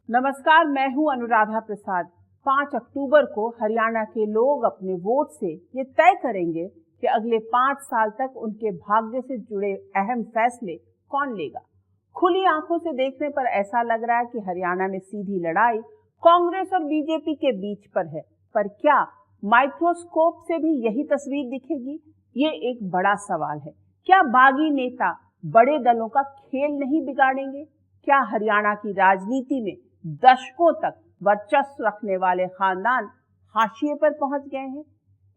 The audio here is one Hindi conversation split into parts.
नमस्कार, मैं हूं अनुराधा प्रसाद। 5 अक्टूबर को हरियाणा के लोग अपने वोट से ये तय करेंगे कि अगले 5 साल तक उनके भाग्य से जुड़े अहम फैसले कौन लेगा। खुली आंखों से देखने पर ऐसा लग रहा है कि हरियाणा में सीधी लड़ाई कांग्रेस और बीजेपी के बीच पर है, पर क्या माइक्रोस्कोप से भी यही तस्वीर दिखेगी? ये एक बड़ा सवाल है। क्या बागी नेता बड़े दलों का खेल नहीं बिगाड़ेंगे? क्या हरियाणा की राजनीति में दशकों तक वर्चस्व रखने वाले खानदान हाशिए पर पहुंच गए हैं?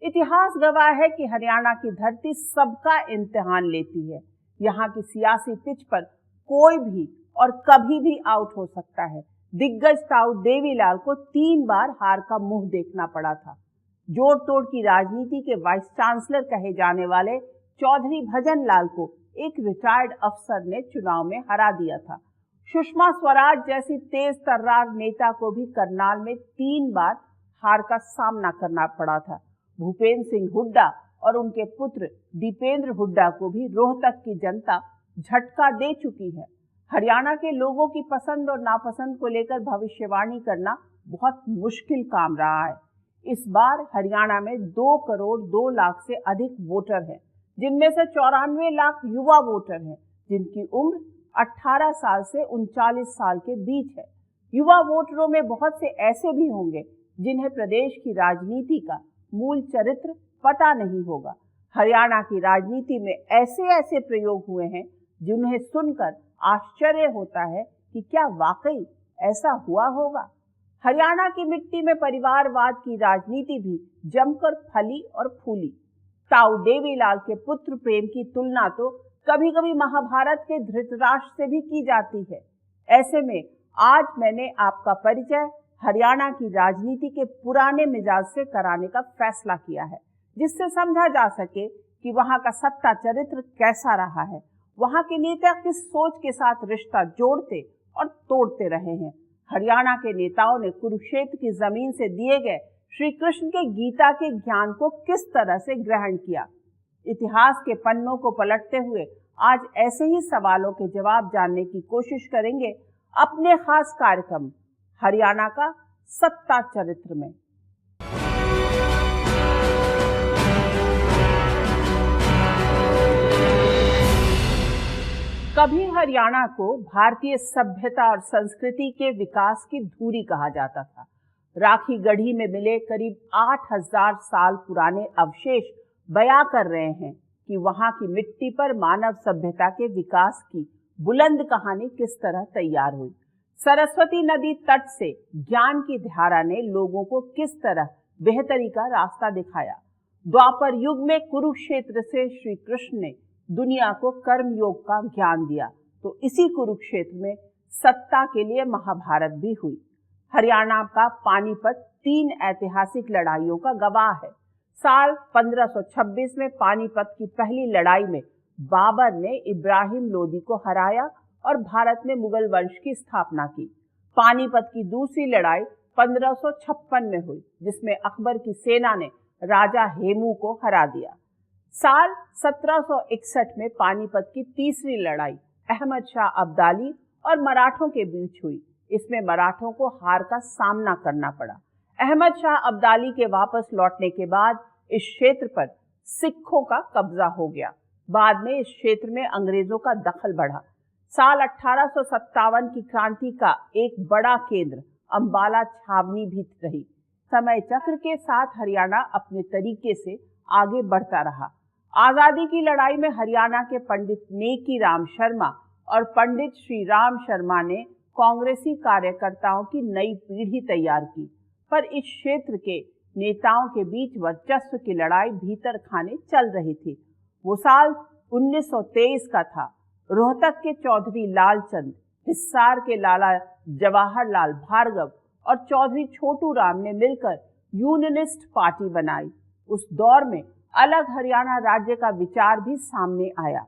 इतिहास गवाह है कि हरियाणा की धरती सबका इम्तिहान लेती है। यहाँ की सियासी पिच पर कोई भी और कभी भी आउट हो सकता है। दिग्गज ताऊ देवीलाल को 3 बार हार का मुंह देखना पड़ा था। जोड़ तोड़ की राजनीति के वाइस चांसलर कहे जाने वाले चौधरी भजन लाल को एक रिटायर्ड अफसर ने चुनाव में हरा दिया था। सुषमा स्वराज जैसी तेज तर्रार नेता को भी करनाल में 3 बार हार का सामना करना पड़ा था। भूपेंद्र सिंह हुड्डा और उनके पुत्र दीपेंद्र हुड्डा को भी रोहतक की जनता झटका दे चुकी है। हरियाणा के लोगों की पसंद और नापसंद को लेकर भविष्यवाणी करना बहुत मुश्किल काम रहा है। इस बार हरियाणा में 2 करोड़ 2 लाख से अधिक वोटर हैं, जिनमें से 94 लाख युवा वोटर हैं, जिनकी उम्र 18 साल से 39 साल के बीच है। युवा वोटरों में बहुत से ऐसे भी होंगे जिन्हें प्रदेश की राजनीति का मूल चरित्र पता नहीं होगा। हरियाणा की राजनीति में ऐसे ऐसे प्रयोग हुए हैं जिन्हें सुनकर आश्चर्य होता है कि क्या वाकई ऐसा हुआ होगा। हरियाणा की मिट्टी में परिवारवाद की राजनीति भी जमकर फली और फूली। ताऊ देवीलाल के पुत्र प्रेम की तुलना तो कभी कभी महाभारत के धृतराष्ट्र से भी की जाती है। ऐसे में आज मैंने आपका परिचय हरियाणा की राजनीति के पुराने मिजाज से कराने का फैसला किया है, जिससे समझा जा सके कि वहां का सत्ता चरित्र कैसा रहा है, वहां के नेता किस सोच के साथ रिश्ता जोड़ते और तोड़ते रहे हैं। हरियाणा के नेताओं ने कुरुक्षेत्र की जमीन से दिए गए श्री कृष्ण के गीता के ज्ञान को किस तरह से ग्रहण किया। इतिहास के पन्नों को पलटते हुए आज ऐसे ही सवालों के जवाब जानने की कोशिश करेंगे अपने खास कार्यक्रम हरियाणा का सत्ता चरित्र में। कभी हरियाणा को भारतीय सभ्यता और संस्कृति के विकास की धुरी कहा जाता था। राखी गढ़ी में मिले करीब 8000 साल पुराने अवशेष बयां कर रहे हैं कि वहां की मिट्टी पर मानव सभ्यता के विकास की बुलंद कहानी किस तरह तैयार हुई। सरस्वती नदी तट से ज्ञान की धारा ने लोगों को किस तरह बेहतरी का रास्ता दिखाया। द्वापर युग में कुरुक्षेत्र से श्री कृष्ण ने दुनिया को कर्म योग का ज्ञान दिया, तो इसी कुरुक्षेत्र में सत्ता के लिए महाभारत भी हुई। हरियाणा का पानीपत 3 ऐतिहासिक लड़ाइयों का गवाह है। साल 1526 में पानीपत की पहली लड़ाई में बाबर ने इब्राहिम लोदी को हराया और भारत में मुगल वंश की स्थापना की। पानीपत की दूसरी लड़ाई 1556 में हुई, जिसमें अकबर की सेना ने राजा हेमू को हरा दिया। साल 1761 में पानीपत की तीसरी लड़ाई अहमद शाह अब्दाली और मराठों के बीच हुई। इसमें मराठों को हार का सामना करना पड़ा। अहमद शाह अब्दाली के वापस लौटने के बाद इस क्षेत्र पर सिखों का कब्जा हो गया। बाद में इस क्षेत्र में अंग्रेजों का दखल बढ़ा। साल 1857 की क्रांति का एक बड़ा केंद्र अंबाला छावनी भी रही। समय चक्र के साथ हरियाणा अपने तरीके से आगे बढ़ता रहा। आजादी की लड़ाई में हरियाणा के पंडित नेकी राम शर्मा और पंडित श्री राम शर्मा ने कांग्रेसी कार्यकर्ताओं की नई पीढ़ी तैयार की, पर इस क्षेत्र के नेताओं के बीच वर्चस्व की लड़ाई भीतर खाने चल रही थी। वो साल 1923 का था। रोहतक के चौधरी लालचंद, हिसार के लाला जवाहरलाल भार्गव और चौधरी छोटू राम ने मिलकर यूनियनिस्ट पार्टी बनाई। उस दौर में अलग हरियाणा राज्य का विचार भी सामने आया।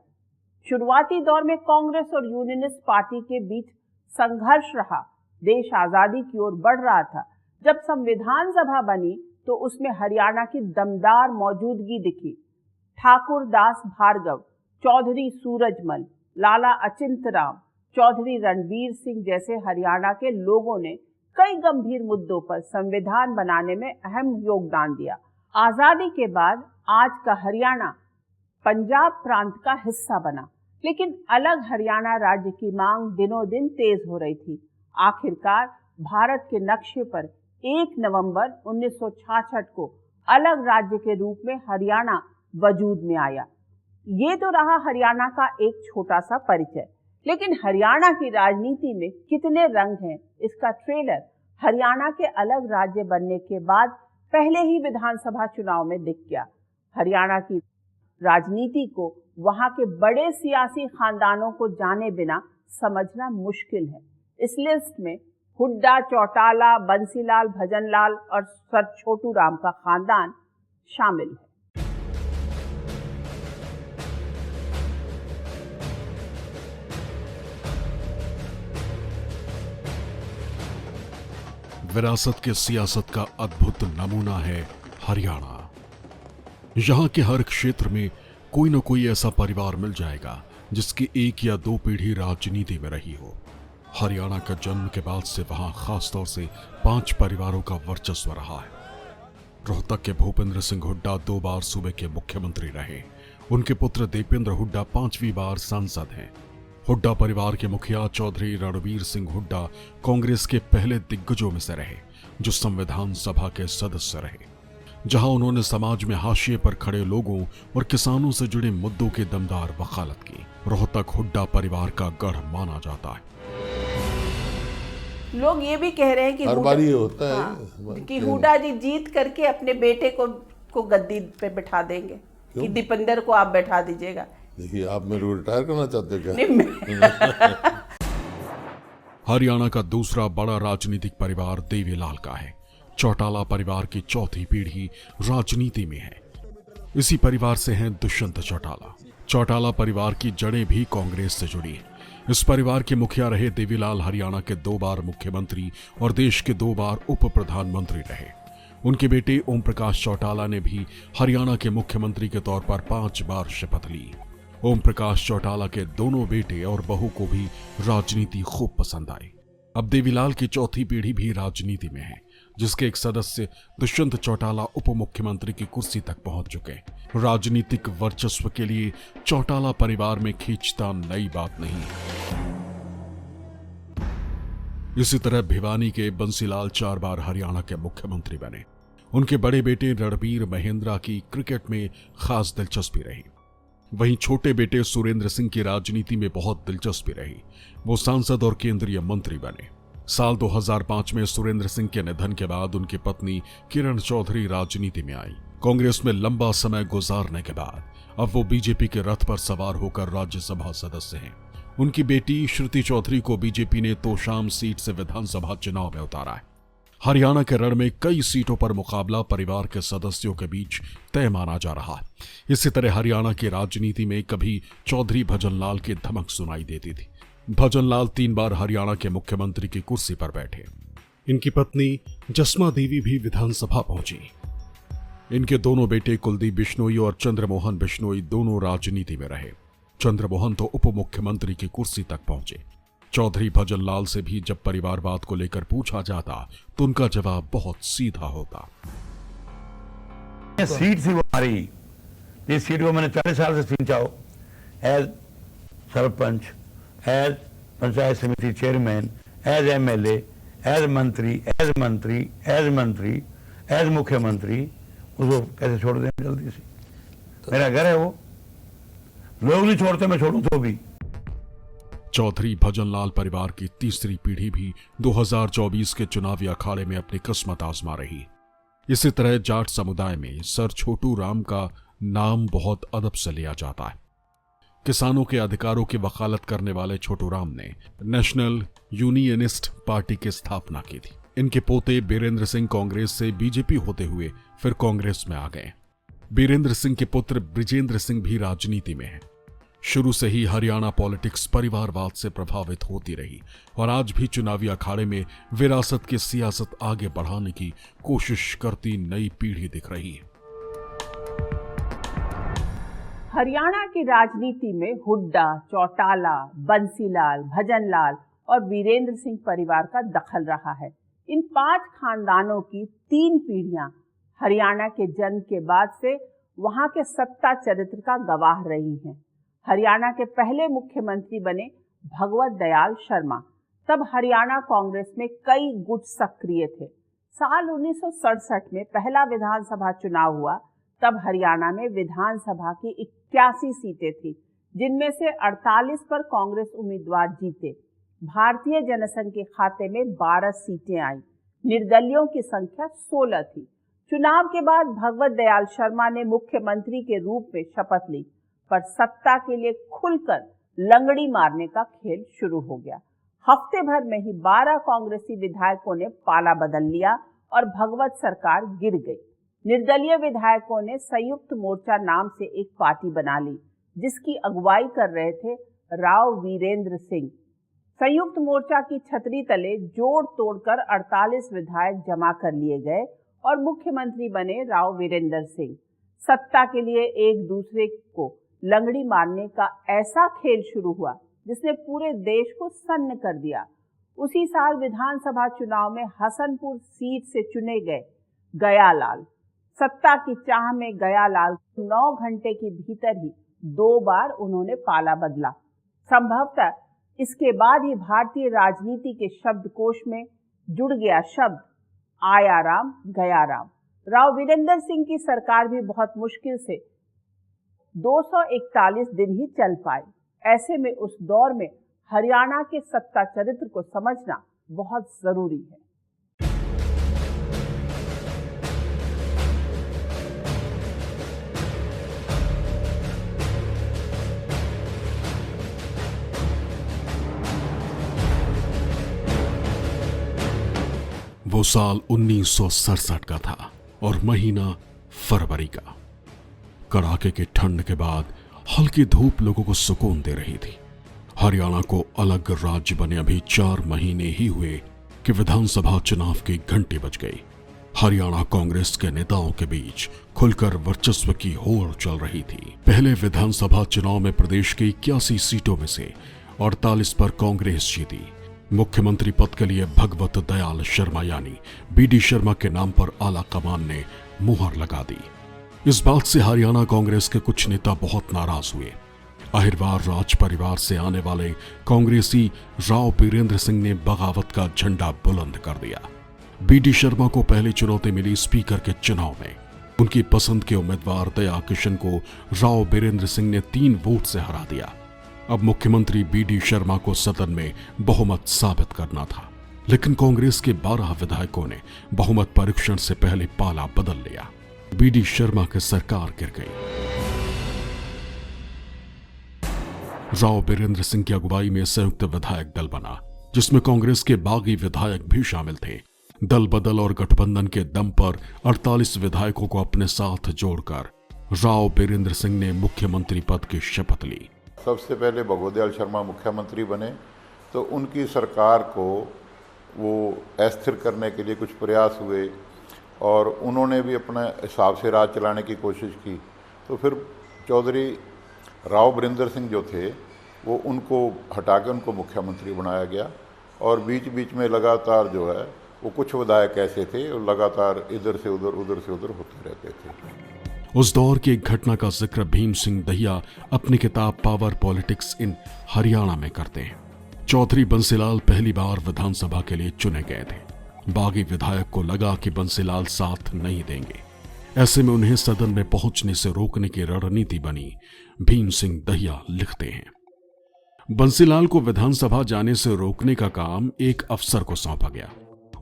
शुरुआती दौर में कांग्रेस और यूनियनिस्ट पार्टी के बीच संघर्ष रहा। देश आजादी की ओर बढ़ रहा था। जब संविधान सभा बनी तो उसमें हरियाणा की दमदार मौजूदगी दिखी। ठाकुर दास भार्गव, चौधरी सूरजमल, लाला अचिंत राम, चौधरी रणवीर सिंह जैसे हरियाणा के लोगों ने कई गंभीर मुद्दों पर संविधान बनाने में अहम योगदान दिया। आजादी के बाद आज का हरियाणा पंजाब प्रांत का हिस्सा बना, लेकिन अलग हरियाणा राज्य की मांग दिनों दिन तेज हो रही थी। आखिरकार भारत के नक्शे पर 1 नवंबर 1966 को अलग राज्य के रूप में हरियाणा वजूद में आया। ये तो रहा हरियाणा का एक छोटा सा परिचय, लेकिन हरियाणा की राजनीति में कितने रंग हैं, इसका ट्रेलर हरियाणा के अलग राज्य बनने के बाद पहले ही विधानसभा चुनाव में दिख गया। हरियाणा की राजनीति को वहां के बड़े सियासी खानदानों को जाने बिना समझना मुश्किल है। इस लिस्ट में हुड्डा, चौटाला, बंसीलाल, भजनलाल और सर छोटू राम का खानदान शामिल है। विरासत के सियासत का अद्भुत नमूना है हरियाणा। यहाँ के हर क्षेत्र में कोई न कोई ऐसा परिवार मिल जाएगा जिसकी 1 या 2 पीढ़ी राजनीति में रही हो। हरियाणा का जन्म के बाद से वहां खासतौर से 5 परिवारों का वर्चस्व रहा है। रोहतक के भूपेंद्र सिंह हुड्डा 2 बार सूबे के मुख्यमंत्री रहे। उनके पुत्र दीपेंद्र हुड्डा 5वीं बार सांसद हैं। हुड्डा परिवार के मुखिया चौधरी रणवीर सिंह हुड्डा कांग्रेस के पहले दिग्गजों में से रहे, जो संविधान सभा के सदस्य रहे, जहां उन्होंने समाज में हाशिए पर खड़े लोगों और किसानों से जुड़े मुद्दों की दमदार वकालत की। रोहतक हुड्डा परिवार का गढ़ माना जाता है। लोग ये भी कह रहे हैं कि हर बारी होता है कि हुड्डा जी जीत करके अपने बेटे को गद्दी पे बिठा देंगे, कि दीपेंद्र को आप बैठा दीजिएगा। देखिए, आप मेरे को रिटायर करना चाहते क्या? हरियाणा का दूसरा बड़ा राजनीतिक परिवार देवीलाल का है। चौटाला परिवार की 4थी पीढ़ी राजनीति में है। इसी परिवार से हैं दुष्यंत चौटाला। चौटाला परिवार की जड़ें भी कांग्रेस से जुड़ी हैं। इस परिवार के मुखिया रहे देवीलाल हरियाणा के 2 बार मुख्यमंत्री और देश के 2 बार उप प्रधानमंत्री रहे। उनके बेटे ओम प्रकाश चौटाला ने भी हरियाणा के मुख्यमंत्री के तौर पर 5 बार शपथ ली। ओम प्रकाश चौटाला के दोनों बेटे और बहू को भी राजनीति खूब पसंद आई। अब देवीलाल की 4थी पीढ़ी भी राजनीति में है, जिसके एक सदस्य दुष्यंत चौटाला उप मुख्यमंत्री की कुर्सी तक पहुंच चुके। राजनीतिक वर्चस्व के लिए चौटाला परिवार में खींचतान नई बात नहीं। इसी तरह भिवानी के बंसीलाल 4 बार हरियाणा के मुख्यमंत्री बने। उनके बड़े बेटे रणबीर महेंद्रा की क्रिकेट में खास दिलचस्पी रही। वहीं छोटे बेटे सुरेंद्र सिंह की राजनीति में बहुत दिलचस्पी रही। वो सांसद और केंद्रीय मंत्री बने। साल 2005 में सुरेंद्र सिंह के निधन के बाद उनकी पत्नी किरण चौधरी राजनीति में आई। कांग्रेस में लंबा समय गुजारने के बाद अब वो बीजेपी के रथ पर सवार होकर राज्यसभा सदस्य हैं। उनकी बेटी श्रुति चौधरी को बीजेपी ने तोशाम सीट से विधानसभा चुनाव में उतारा है। हरियाणा के रण में कई सीटों पर मुकाबला परिवार के सदस्यों के बीच तय माना जा रहा है। इसी तरह हरियाणा की राजनीति में कभी चौधरी भजनलाल की धमक सुनाई देती थी। भजनलाल 3 बार हरियाणा के मुख्यमंत्री की कुर्सी पर बैठे। इनकी पत्नी जसमा देवी भी विधानसभा पहुंची। इनके दोनों बेटे कुलदीप बिश्नोई और चंद्रमोहन बिश्नोई दोनों राजनीति में रहे। चंद्रमोहन तो उप मुख्यमंत्री की कुर्सी तक पहुंचे। चौधरी भजनलाल से भी जब परिवारवाद को लेकर पूछा जाता तो उनका जवाब बहुत सीधा होता। सीट थी वो हमारी, इस सीट को मैंने 40 साल से सींचा हो, एज सरपंच, एज पंचायत समिति चेयरमैन, एज एमएलए, एज मंत्री, एज मुख्यमंत्री। उसको कैसे छोड़ दें जल्दी से? मेरा घर है वो, लोग नहीं छोड़ते, मैं छोड़ूं तो भी। चौधरी भजनलाल परिवार की तीसरी पीढ़ी भी 2024 के चुनावी अखाड़े में अपनी किस्मत आजमा रही। इसी तरह जाट समुदाय में सर छोटू राम का नाम बहुत अदब से लिया जाता है। किसानों के अधिकारों की वकालत करने वाले छोटू राम ने नेशनल यूनियनिस्ट पार्टी की स्थापना की थी। इनके पोते बीरेंद्र सिंह कांग्रेस से बीजेपी होते हुए फिर कांग्रेस में आ गए। बीरेंद्र सिंह के पुत्र ब्रिजेंद्र सिंह भी राजनीति में हैं। शुरू से ही हरियाणा पॉलिटिक्स परिवारवाद से प्रभावित होती रही और आज भी चुनावी अखाड़े में विरासत की सियासत आगे बढ़ाने की कोशिश करती नई पीढ़ी दिख रही है। हरियाणा की राजनीति में हुड्डा, चौटाला, बंसीलाल, भजनलाल और वीरेंद्र सिंह परिवार का दखल रहा है। इन 5 खानदानों की 3 पीढ़ियां हरियाणा के जन्म के बाद से वहां के सत्ता चरित्र का गवाह रही हैं। हरियाणा के पहले मुख्यमंत्री बने भगवत दयाल शर्मा। तब हरियाणा कांग्रेस में कई गुट सक्रिय थे। साल 1967 में पहला विधानसभा चुनाव हुआ। तब हरियाणा में विधानसभा की 81 सीटें थी, जिनमें से 48 पर कांग्रेस उम्मीदवार जीते। भारतीय जनसंघ के खाते में 12 सीटें आईं। निर्दलियों की संख्या 16 थी। चुनाव के बाद भगवत दयाल शर्मा ने मुख्यमंत्री के रूप में शपथ ली, पर सत्ता के लिए खुलकर लंगड़ी मारने का खेल शुरू हो गया। हफ्ते भर में ही 12 कांग्रेसी विधायकों ने पाला बदल लिया और भगवत सरकार गिर गई। निर्दलीय विधायकों ने संयुक्त मोर्चा नाम से एक पार्टी बना ली, जिसकी अगुवाई कर रहे थे राव वीरेंद्र सिंह। संयुक्त मोर्चा की छतरी तले जोड़ तोड़कर 48 विधायक जमा कर लिए गए और मुख्यमंत्री बने राव वीरेंद्र सिंह। सत्ता के लिए एक दूसरे को लंगड़ी मारने का ऐसा खेल शुरू हुआ जिसने पूरे देश को सन्न कर दिया। उसी साल विधानसभा चुनाव में हसनपुर सीट से चुने गए गयालाल। सत्ता की चाह में गयालाल 9 घंटे के भीतर ही 2 बार उन्होंने पाला बदला। संभवतः इसके बाद ही भारतीय राजनीति के शब्दकोश में जुड़ गया शब्द आया राम गया राम। राव वीरेंद्र सिंह की सरकार भी बहुत मुश्किल से 241 दिन ही चल पाई। ऐसे में उस दौर में हरियाणा के सत्ता चरित्र को समझना बहुत जरूरी है। वो साल 1967 का था और महीना फरवरी का। कड़ाके की ठंड के बाद हल्की धूप लोगों को सुकून दे रही थी। हरियाणा को अलग राज्य बने अभी 4 महीने ही हुए कि विधानसभा चुनाव की घंटी बज गई। हरियाणा कांग्रेस के नेताओं के बीच खुलकर वर्चस्व की होड़ चल रही थी। पहले विधानसभा चुनाव में प्रदेश की 81 सीटों में से 48 पर कांग्रेस जीती। मुख्यमंत्री पद के लिए भगवत दयाल शर्मा यानी बीडी शर्मा के नाम पर आला कमान ने मुहर लगा दी। इस बात से हरियाणा कांग्रेस के कुछ नेता बहुत नाराज हुए। अहिरवार राज परिवार से आने वाले कांग्रेसी राव वीरेंद्र सिंह ने बगावत का झंडा बुलंद कर दिया। बीडी शर्मा को पहली चुनौती मिली स्पीकर के चुनाव में। उनकी पसंद के उम्मीदवार दया किशन को राव वीरेंद्र सिंह ने 3 वोट से हरा दिया। अब मुख्यमंत्री बीडी शर्मा को सदन में बहुमत साबित करना था, लेकिन कांग्रेस के 12 विधायकों ने बहुमत परीक्षण से पहले पाला बदल लिया। बीडी शर्मा की सरकार गिर गई। राव वीरेंद्र सिंह की अगुवाई में संयुक्त विधायक दल बना, जिसमें कांग्रेस के बागी विधायक भी शामिल थे। दल बदल और गठबंधन के दम पर 48 विधायकों को अपने साथ जोड़कर राव वीरेंद्र सिंह ने मुख्यमंत्री पद की शपथ ली। सबसे पहले भगवत दयाल शर्मा मुख्यमंत्री बने तो उनकी सरकार को वो अस्थिर करने के लिए कुछ प्रयास हुए और उन्होंने भी अपने हिसाब से राज चलाने की कोशिश की। तो फिर चौधरी राव वीरेंद्र सिंह जो थे वो उनको हटा के उनको मुख्यमंत्री बनाया गया और बीच बीच में लगातार जो है वो कुछ विधायक ऐसे थे और लगातार इधर से उधर होते रहते थे। उस दौर की एक घटना का जिक्र भीम सिंह दहिया अपनी किताब पावर पॉलिटिक्स इन हरियाणा में करते हैं। चौधरी बंसीलाल पहली बार विधानसभा के लिए चुने गए थे। बागी विधायक को लगा कि बंसीलाल साथ नहीं देंगे। ऐसे में उन्हें सदन में पहुंचने से रोकने की रणनीति बनी। भीम सिंह दहिया लिखते हैं, बंसीलाल को विधानसभा जाने से रोकने का काम एक अफसर को सौंपा गया।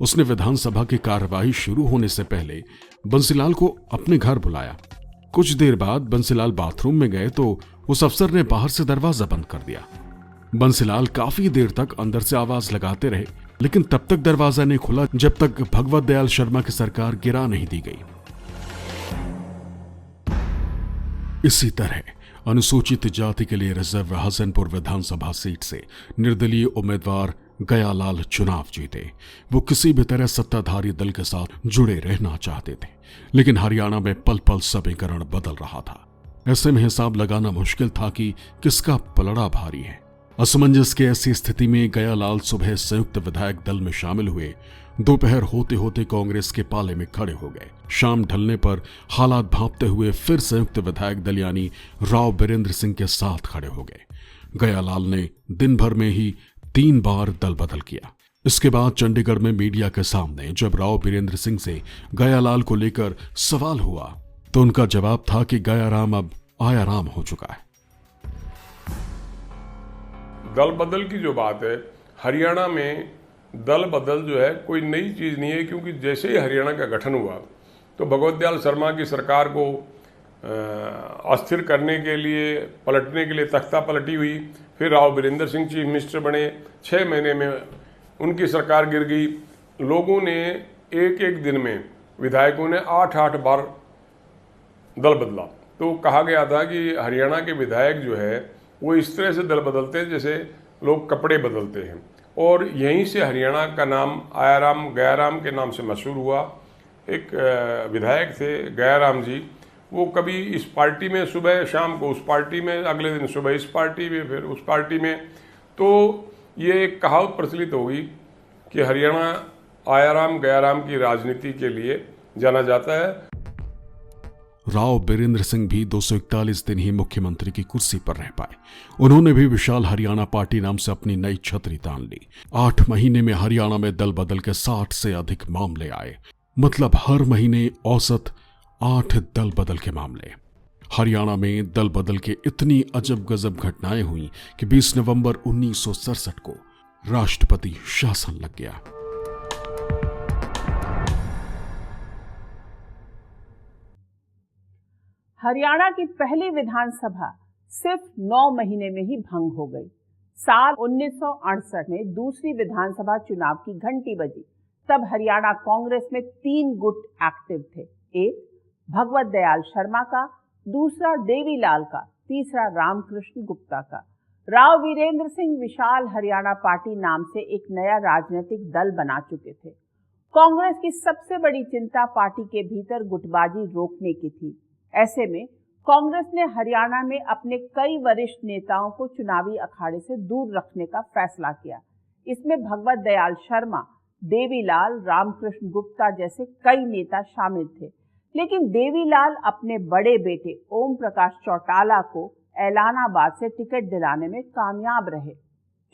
उसने विधानसभा की कार्यवाही शुरू होने से पहले बंसीलाल को अपने घर बुलाया। कुछ देर बाद बंसीलाल बाथरूम में गए तो उस अफसर ने बाहर से दरवाजा बंद कर दिया। बंसीलाल काफी देर तक अंदर से आवाज लगाते रहे, लेकिन तब तक दरवाजा नहीं खुला जब तक भगवत दयाल शर्मा की सरकार गिरा नहीं दी गई। इसी तरह अनुसूचित जाति के लिए रिजर्व हसनपुर विधानसभा सीट से निर्दलीय उम्मीदवार गयालाल चुनाव जीते। वो किसी भी तरह सत्ताधारी दल के साथ जुड़े रहना चाहते थे, लेकिन हरियाणा में पल पल समीकरण बदल रहा था। ऐसे में हिसाब लगाना मुश्किल था कि किसका पलड़ा भारी है। असमंजस की ऐसी स्थिति में गयालाल सुबह संयुक्त विधायक दल में शामिल हुए। दोपहर होते होते कांग्रेस के पाले में खड़े हो गए। शाम ढलने पर हालात भांपते हुए फिर संयुक्त विधायक दल यानी राव बीरेंद्र सिंह के साथ खड़े हो गए। गयालाल ने दिन भर में ही 3 बार दल बदल किया। इसके बाद चंडीगढ़ में मीडिया के सामने जब राव बीरेंद्र सिंह से गयालाल को लेकर सवाल हुआ तो उनका जवाब था कि गयाराम अब आयाराम हो चुका है। दल बदल की जो बात है, हरियाणा में दल बदल जो है कोई नई चीज़ नहीं है, क्योंकि जैसे ही हरियाणा का गठन हुआ तो भगवत दयाल शर्मा की सरकार को अस्थिर करने के लिए, पलटने के लिए तख्ता पलटी हुई। फिर राव बीरेंद्र सिंह चीफ मिनिस्टर बने। 6 महीने में उनकी सरकार गिर गई। लोगों ने एक दिन में, विधायकों ने 8 बार दल बदला। तो कहा गया था कि हरियाणा के विधायक जो है वो इस तरह से दल बदलते हैं जैसे लोग कपड़े बदलते हैं। और यहीं से हरियाणा का नाम आयाराम, गयाराम के नाम से मशहूर हुआ। एक विधायक थे गयाराम जी, वो कभी इस पार्टी में सुबह शाम को उस पार्टी में, अगले दिन सुबह इस पार्टी में, फिर उस पार्टी में। तो ये एक कहावत प्रचलित हो गई कि हरियाणा आयाराम गयाराम की राजनीति के लिए जाना जाता है। राव बीरेंद्र सिंह भी 241 दिन ही मुख्यमंत्री की कुर्सी पर रह पाए। उन्होंने भी विशाल हरियाणा पार्टी नाम से अपनी नई छतरी तान ली। 8 महीने में हरियाणा में दल बदल के 60 से अधिक मामले आए। मतलब हर महीने औसत 8 दल बदल के मामले। हरियाणा में दल बदल के इतनी अजब गजब घटनाएं हुई कि 20 नवंबर 1967 को राष्ट्रपति शासन लग गया। हरियाणा की पहली विधानसभा सिर्फ 9 महीने में ही भंग हो गई। साल 1968 में दूसरी विधानसभा चुनाव की घंटी बजी। तब हरियाणा कांग्रेस में 3 गुट एक्टिव थे। एक भगवत दयाल शर्मा का, दूसरा देवीलाल का, तीसरा रामकृष्ण गुप्ता का। राव वीरेंद्र सिंह विशाल हरियाणा पार्टी नाम से एक नया राजनीतिक दल बना चुके थे। कांग्रेस की सबसे बड़ी चिंता पार्टी के भीतर गुटबाजी रोकने की थी। ऐसे में कांग्रेस ने हरियाणा में अपने कई वरिष्ठ नेताओं को चुनावी अखाड़े से दूर रखने का फैसला किया। इसमें भगवत दयाल शर्मा, देवीलाल, रामकृष्ण गुप्ता जैसे कई नेता शामिल थे। लेकिन देवीलाल अपने बड़े बेटे ओम प्रकाश चौटाला को एलानाबाद से टिकट दिलाने में कामयाब रहे।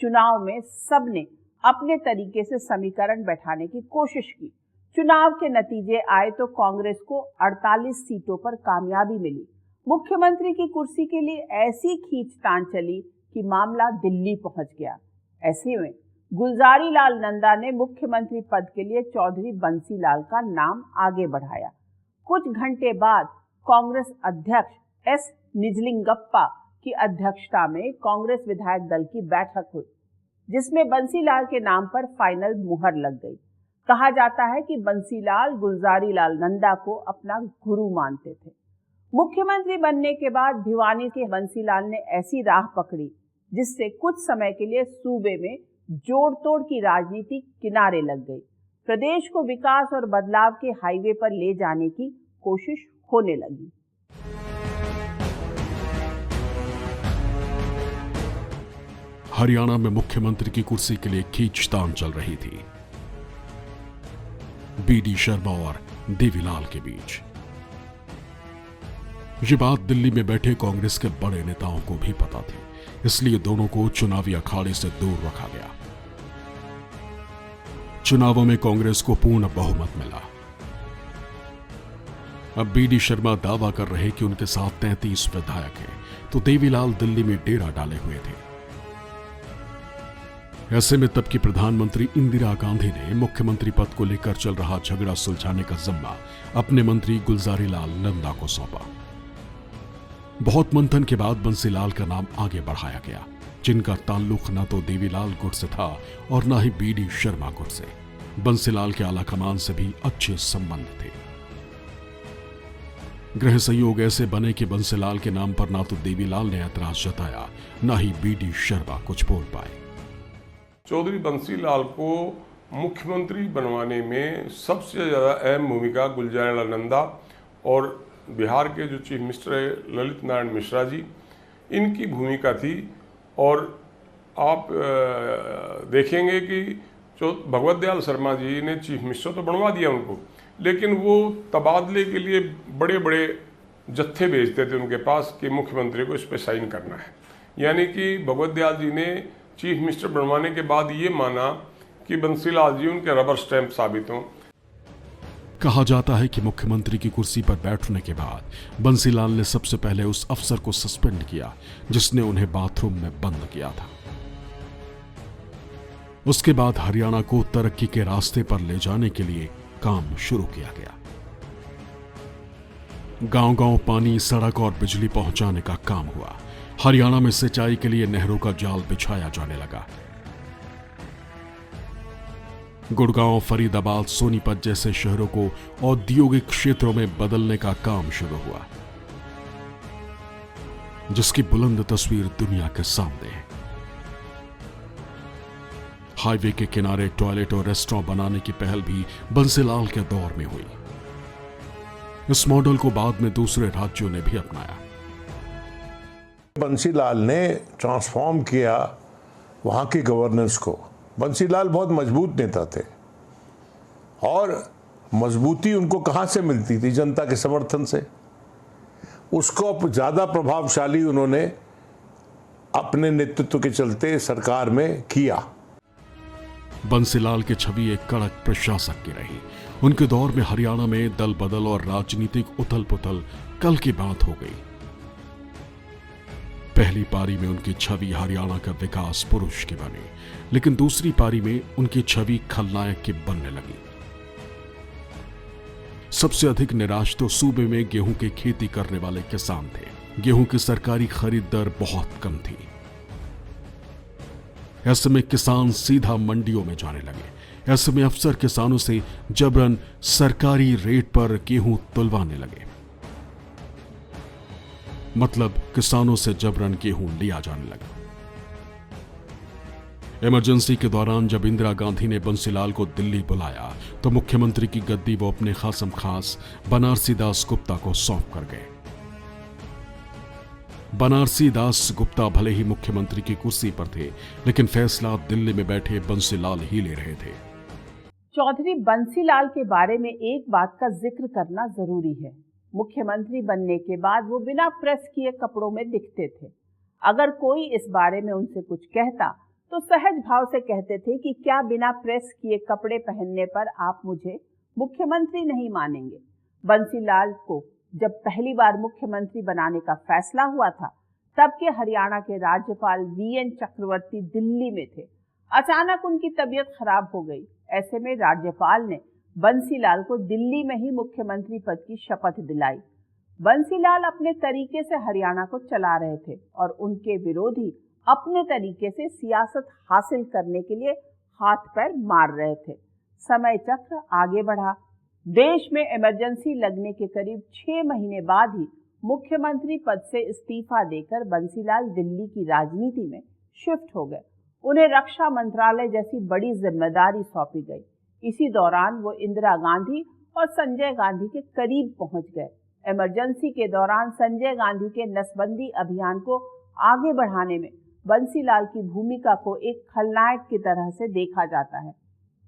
चुनाव में सबने अपने तरीके से समीकरण बैठाने की कोशिश की। चुनाव के नतीजे आए तो कांग्रेस को 48 सीटों पर कामयाबी मिली। मुख्यमंत्री की कुर्सी के लिए ऐसी खींचतान चली कि मामला दिल्ली पहुंच गया। ऐसे में गुलजारी लाल नंदा ने मुख्यमंत्री पद के लिए चौधरी बंसीलाल का नाम आगे बढ़ाया। कुछ घंटे बाद कांग्रेस अध्यक्ष एस निजलिंगप्पा की अध्यक्षता में कांग्रेस विधायक दल की बैठक हुई, जिसमें बंसीलाल के नाम पर फाइनल मुहर लग गई। कहा जाता है कि बंसीलाल गुलजारी लाल नंदा को अपना गुरु मानते थे। मुख्यमंत्री बनने के बाद भिवानी के बंसीलाल ने ऐसी राह पकड़ी जिससे कुछ समय के लिए सूबे में जोड़ तोड़ की राजनीति किनारे लग गई। प्रदेश को विकास और बदलाव के हाईवे पर ले जाने की कोशिश होने लगी। हरियाणा में मुख्यमंत्री की कुर्सी के लिए खींचतान चल रही थी बीडी शर्मा और देवीलाल के बीच। ये बात दिल्ली में बैठे कांग्रेस के बड़े नेताओं को भी पता थी, इसलिए दोनों को चुनावी अखाड़े से दूर रखा गया। चुनावों में कांग्रेस को पूर्ण बहुमत मिला। अब बीडी शर्मा दावा कर रहे कि उनके साथ 33 विधायक हैं, तो देवीलाल दिल्ली में डेरा डाले हुए थे। ऐसे में तब की प्रधानमंत्री इंदिरा गांधी ने मुख्यमंत्री पद को लेकर चल रहा झगड़ा सुलझाने का जिम्मा अपने मंत्री गुलजारी लाल नंदा को सौंपा। बहुत मंथन के बाद बंसीलाल का नाम आगे बढ़ाया गया, जिनका ताल्लुक न तो देवीलाल गुट से था और न ही बीडी शर्मा गुट से। बंसीलाल के आलाकमान से भी अच्छे संबंध थे। गृह संयोग ऐसे बने कि बंसीलाल के नाम पर ना तो देवीलाल ने ऐतराज जताया, न ही बीडी शर्मा कुछ बोल पाए। चौधरी बंसीलाल को मुख्यमंत्री बनवाने में सबसे ज़्यादा अहम भूमिका गुलजारी लाल नंदा और बिहार के जो चीफ मिनिस्टर है ललित नारायण मिश्रा जी, इनकी भूमिका थी। और आप देखेंगे कि जो भगवत दयाल शर्मा जी ने चीफ मिनिस्टर तो बनवा दिया उनको, लेकिन वो तबादले के लिए बड़े बड़े जत्थे भेजते थे उनके पास कि मुख्यमंत्री को इस पर साइन करना है। यानी कि भगवत दयाल जी ने चीफ मिनिस्टर बनवाने के बाद ये माना कि बंसीलाल जी उनके रबर स्टैंप साबित हों। कहा जाता है कि मुख्यमंत्री की कुर्सी पर बैठने के बाद बंसीलाल ने सबसे पहले उस अफसर को सस्पेंड किया जिसने उन्हें बाथरूम में बंद किया था। उसके बाद हरियाणा को तरक्की के रास्ते पर ले जाने के लिए काम शुरू किया गया। गांव-गांव पानी, सड़क और बिजली पहुंचाने का काम हुआ। हरियाणा में सिंचाई के लिए नहरों का जाल बिछाया जाने लगा। गुड़गांव, फरीदाबाद, सोनीपत जैसे शहरों को औद्योगिक क्षेत्रों में बदलने का काम शुरू हुआ, जिसकी बुलंद तस्वीर दुनिया के सामने है। हाईवे के किनारे टॉयलेट और रेस्टोरेंट बनाने की पहल भी बंसीलाल के दौर में हुई। इस मॉडल को बाद में दूसरे राज्यों ने भी अपनाया। बंसीलाल ने ट्रांसफॉर्म किया वहां की गवर्नेंस को। बंसीलाल बहुत मजबूत नेता थे और मजबूती उनको कहां से मिलती थी? जनता के समर्थन से। उसको ज्यादा प्रभावशाली उन्होंने अपने नेतृत्व के चलते सरकार में किया। बंसीलाल की छवि एक कड़क प्रशासक की रही। उनके दौर में हरियाणा में दल बदल और राजनीतिक उथल पुथल कल की बात हो गई। पहली पारी में उनकी छवि हरियाणा का विकास पुरुष की बनी, लेकिन दूसरी पारी में उनकी छवि खलनायक की बनने लगी। सबसे अधिक निराश तो सूबे में गेहूं की खेती करने वाले किसान थे। गेहूं की सरकारी खरीद दर बहुत कम थी। ऐसे में किसान सीधा मंडियों में जाने लगे। ऐसे में अफसर किसानों से जबरन सरकारी रेट पर गेहूं तुलवाने लगे। मतलब किसानों से जबरन गेहूं लिया जाने लगा। इमरजेंसी के दौरान जब इंदिरा गांधी ने बंसीलाल को दिल्ली बुलाया तो मुख्यमंत्री की गद्दी वो अपने खासम खास बनारसी दास गुप्ता को सौंप कर गए। बनारसी दास गुप्ता भले ही मुख्यमंत्री की कुर्सी पर थे, लेकिन फैसला दिल्ली में बैठे बंसीलाल ही ले रहे थे। चौधरी बंसीलाल के बारे में एक बात का जिक्र करना जरूरी है। मुख्यमंत्री बनने के बाद वो बिना प्रेस किए कपड़ों में दिखते थे। अगर कोई इस बारे में उनसे कुछ कहता तो सहज भाव से कहते थे कि क्या बिना प्रेस किए कपड़े पहनने पर आप मुझे मुख्यमंत्री नहीं मानेंगे। बंसीलाल को जब पहली बार मुख्यमंत्री बनाने का फैसला हुआ था, तब के हरियाणा के राज्यपाल वीएन चक्रवर्ती दिल्ली में थे। अचानक उनकी तबीयत खराब हो गई। ऐसे में राज्यपाल ने बंसीलाल को दिल्ली में ही मुख्यमंत्री पद की शपथ दिलाई। बंसीलाल अपने तरीके से हरियाणा को चला रहे थे और उनके विरोधी अपने तरीके से सियासत हासिल करने के लिए हाथ पैर मार रहे थे। समय चक्र आगे बढ़ा। देश में इमरजेंसी लगने के करीब 6 महीने बाद ही मुख्यमंत्री पद से इस्तीफा देकर बंसीलाल दिल्ली की राजनीति में शिफ्ट हो गए। उन्हें रक्षा मंत्रालय जैसी बड़ी जिम्मेदारी सौंपी गई। इसी दौरान वो इंदिरा गांधी और संजय गांधी के करीब पहुंच गए। इमरजेंसी के दौरान संजय गांधी के नसबंदी अभियान को आगे बढ़ाने में बंसीलाल की भूमिका को एक खलनायक की तरह से देखा जाता है।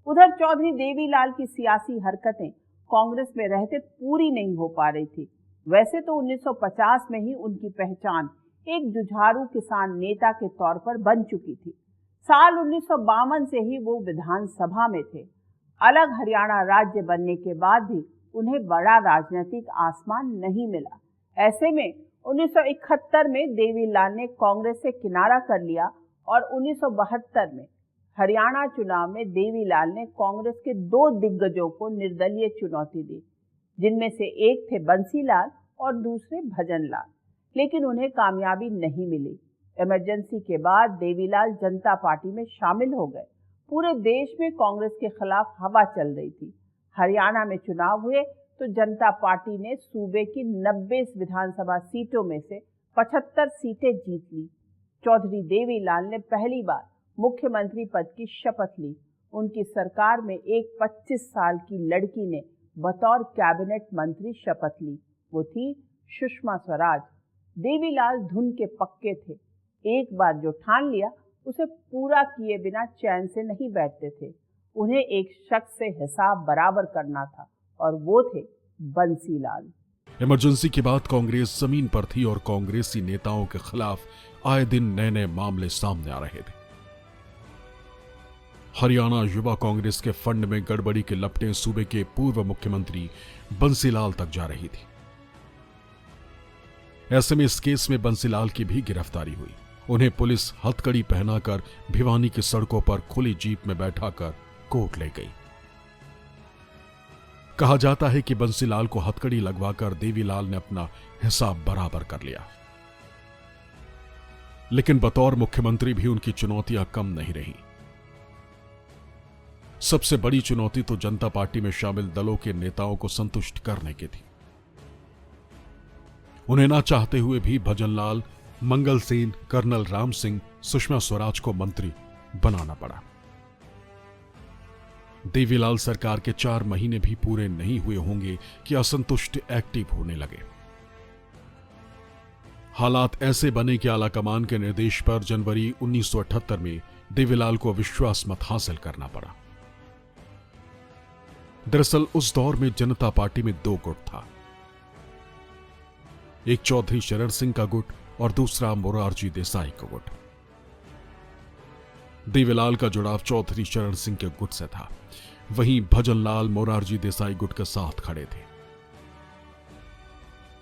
उधर चौधरी देवीलाल की सियासी हरकतें कांग्रेस में रहते पूरी नहीं हो पा रही थी। वैसे तो 1950 में ही उनकी पहचान एक जुझारू किसान नेता के तौर पर बन चुकी थी। साल 1952 से ही वो विधानसभा में थे। अलग हरियाणा राज्य बनने के बाद भी उन्हें बड़ा राजनीतिक आसमान नहीं मिला। ऐसे में 1971 में देवीलाल ने कांग्रेस से किनारा कर लिया और 1972 में हरियाणा चुनाव में देवीलाल ने कांग्रेस के 2 दिग्गजों को निर्दलीय चुनौती दी, जिनमें से एक थे बंसीलाल और दूसरे भजनलाल, लेकिन उन्हें कामयाबी नहीं मिली। इमरजेंसी के बाद देवीलाल जनता पार्टी में शामिल हो गए। पूरे देश में कांग्रेस के खिलाफ हवा चल रही थी। हरियाणा में चुनाव हुए तो जनता पार्टी ने सूबे की 90 विधानसभा सीटों में से 75 सीटें जीत ली। चौधरी देवीलाल ने पहली बार मुख्यमंत्री पद की शपथ ली। उनकी सरकार में एक 25 साल की लड़की ने बतौर कैबिनेट मंत्री शपथ ली। वो थी सुषमा स्वराज। देवीलाल धुन के पक्के थे। एक बार जो ठान लिया उसे पूरा किए बिना चैन से नहीं बैठते थे। उन्हें एक शख्स से हिसाब बराबर करना था और वो थे बंसीलाल। इमरजेंसी के बाद कांग्रेस जमीन पर थी और कांग्रेसी नेताओं के खिलाफ आए दिन नए नए मामले सामने आ रहे थे। हरियाणा युवा कांग्रेस के फंड में गड़बड़ी के लपटें सूबे के पूर्व मुख्यमंत्री बंसीलाल तक जा रही थी। ऐसे में इस केस में बंसीलाल की भी गिरफ्तारी हुई। उन्हें पुलिस हथकड़ी पहनाकर भिवानी की सड़कों पर खुली जीप में बैठाकर कोर्ट ले गई। कहा जाता है कि बंसीलाल को हथकड़ी लगवाकर देवीलाल ने अपना हिसाब बराबर कर लिया। लेकिन बतौर मुख्यमंत्री भी उनकी चुनौतियां कम नहीं रहीं। सबसे बड़ी चुनौती तो जनता पार्टी में शामिल दलों के नेताओं को संतुष्ट करने की थी। उन्हें ना चाहते हुए भी भजनलाल, मंगल सेन, कर्नल राम सिंह, सुषमा स्वराज को मंत्री बनाना पड़ा। देवीलाल सरकार के 4 महीने भी पूरे नहीं हुए होंगे कि असंतुष्ट एक्टिव होने लगे। हालात ऐसे बने कि आलाकमान के निर्देश पर जनवरी 1978 में देवीलाल को विश्वास मत हासिल करना पड़ा। दरअसल उस दौर में जनता पार्टी में 2 गुट था, एक चौधरी शरण सिंह का गुट और दूसरा मोरारजी देसाई का गुट। देवीलाल का जुड़ाव चौधरी शरण सिंह के गुट से था, वहीं भजनलाल मोरारजी देसाई गुट के साथ खड़े थे।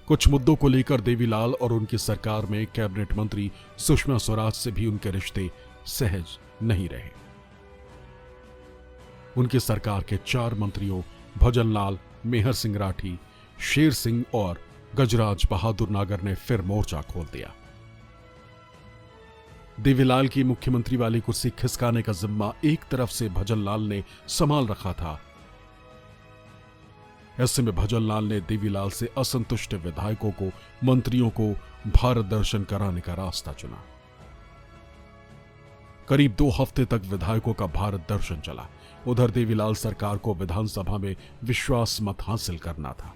कुछ मुद्दों को लेकर देवीलाल और उनकी सरकार में कैबिनेट मंत्री सुषमा स्वराज से भी उनके रिश्ते सहज नहीं रहे। उनकी सरकार के 4 मंत्रियों भजनलाल, मेहर सिंह राठी, शेर सिंह और गजराज बहादुर नागर ने फिर मोर्चा खोल दिया। देवीलाल की मुख्यमंत्री वाली कुर्सी खिसकाने का जिम्मा एक तरफ से भजनलाल ने संभाल रखा था। ऐसे में भजनलाल ने देवीलाल से असंतुष्ट विधायकों को, मंत्रियों को भारत दर्शन कराने का रास्ता चुना। करीब 2 हफ्ते तक विधायकों का भारत दर्शन चला। उधर देवीलाल सरकार को विधानसभा में विश्वास मत हासिल करना था।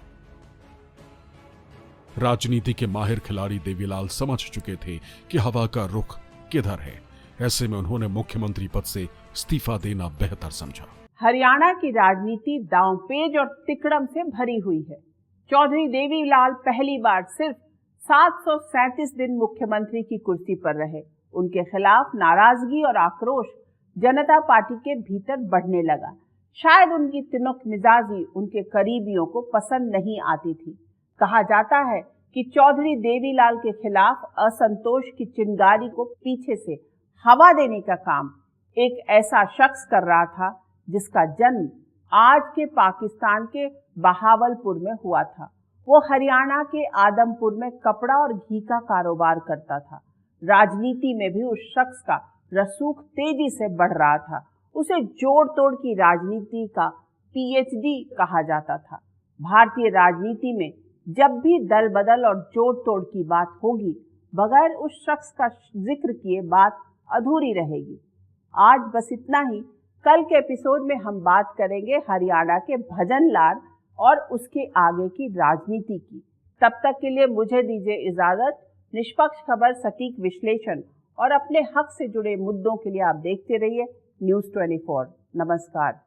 राजनीति के माहिर खिलाड़ी देवीलाल समझ चुके थे कि हवा का रुख किधर है। ऐसे में उन्होंने मुख्यमंत्री पद से इस्तीफा देना बेहतर समझा। हरियाणा की राजनीति दांवपेच और तिकड़म से भरी हुई है। चौधरी देवीलाल पहली बार सिर्फ 737 दिन मुख्यमंत्री की कुर्सी पर रहे। उनके खिलाफ नाराजगी और आक्रोश जनता पार्टी के भीतर बढ़ने लगा। शायद उनकी तिनुक मिजाजी उनके करीबियों को पसंद नहीं आती थी। कहा जाता है कि चौधरी देवीलाल के खिलाफ असंतोष की चिंगारी को पीछे से हवा देने का काम एक ऐसा शख्स कर रहा था जिसका जन्म आज के पाकिस्तान के बहावलपुर में हुआ था। वो हरियाणा के आदमपुर में कपड़ा और घी का कारोबार करता था। राजनीति में भी उस शख्स का रसूख तेजी से बढ़ रहा था। उसे जोड़ तोड़ की राजनीति का PhD कहा जाता था। भारतीय राजनीति में जब भी दल बदल और जोड़ तोड़ की बात होगी, बगैर उस शख्स का जिक्र किए बात अधूरी रहेगी। आज बस इतना ही। कल के एपिसोड में हम बात करेंगे हरियाणा के भजनलाल और उसके आगे की राजनीति की। तब तक के लिए मुझे दीजिए इजाजत। निष्पक्ष खबर, सटीक विश्लेषण और अपने हक से जुड़े मुद्दों के लिए आप देखते रहिए न्यूज़ 24। नमस्कार।